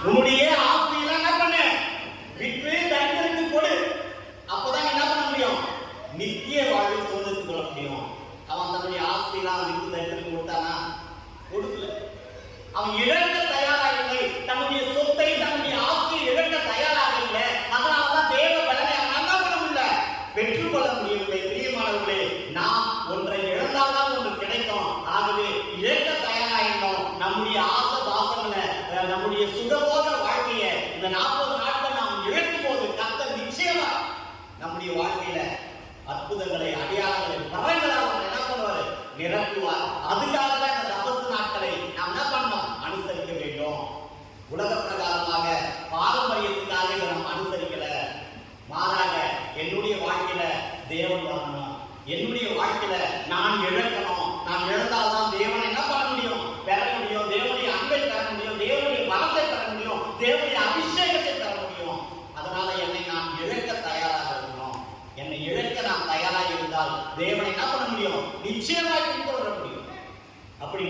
உன்னுடைய ஆஸ்தியெல்லாம் என்ன பண்ணு, விற்று தரித்திரருக்கு கொடு. அப்பதான் என்ன பண்ண முடியும், நித்திய வாழ்வை சுதந்திரத்துக் கொள்ள முடியும். அவன் தன்னுடைய ஆஸ்தியெல்லாம் விற்று தரித்திரருக்கு கொடுத்தானா? கொடுக்கல. அவன் இழக்க தயாராக இல்லை. தன்னுடைய சொத்தை, தன்னுடைய ஆஸ்தியை இழக்க தயாராக இல்லை. அதனாலதான் தேவ பலனை அவன் என்ன பண்ண முடியல, பெற்றுக்கொள்ள முடியவில்லை. பிரியமானவர்களே, நாம் ஒன்றை இழந்தால்தான் ஒன்று கிடைக்கும். ஆகவே இழக்க தயாராகிட்டோம். நம்முடைய ஆசை பாசங்களை, நம்முடைய சுகபோக வாழ்க்கையை இந்த 40 நாட்கள் நாம் இழக்கும் போது கர்த்தர் நிச்சயமா நம்முடைய வாழ்க்கையில அற்புதங்களை, அடையாளங்களை, பரங்களாக என்ன பண்ணுவாரு, நிரப்புவார். அதுக்காக தான் இந்த தபசு நாட்களை நாம் என்ன பண்ணோம், அனுசரிக்க வேண்டும். உலக பிரகாரமாக பாரம்பரியத்துக்காக இதை நாம் அனுசரிக்கல. மாறாக என்னுடைய வாழ்க்கையில தேவன் வரணும், என்னுடைய வாழ்க்கையில நான் இழக்கணும். நான் இழந்தால்தான் தேவனை என்ன பண்ண முடியும், பெற முடியும். தேவனுடைய அன்பை பெற முடியும், தேவனுடைய பலத்தை பெற முடியும், தேவனுடைய அபிஷேகத்தை பெற முடியும். அதனால என்னை நான் இழக்க தயாராக இருக்கணும். என்னை இழக்க நான் தயாராக இருந்தால் தேவனை என்ன பண்ண முடியும், நிச்சயமாக கொண்டு வர முடியும். அப்படி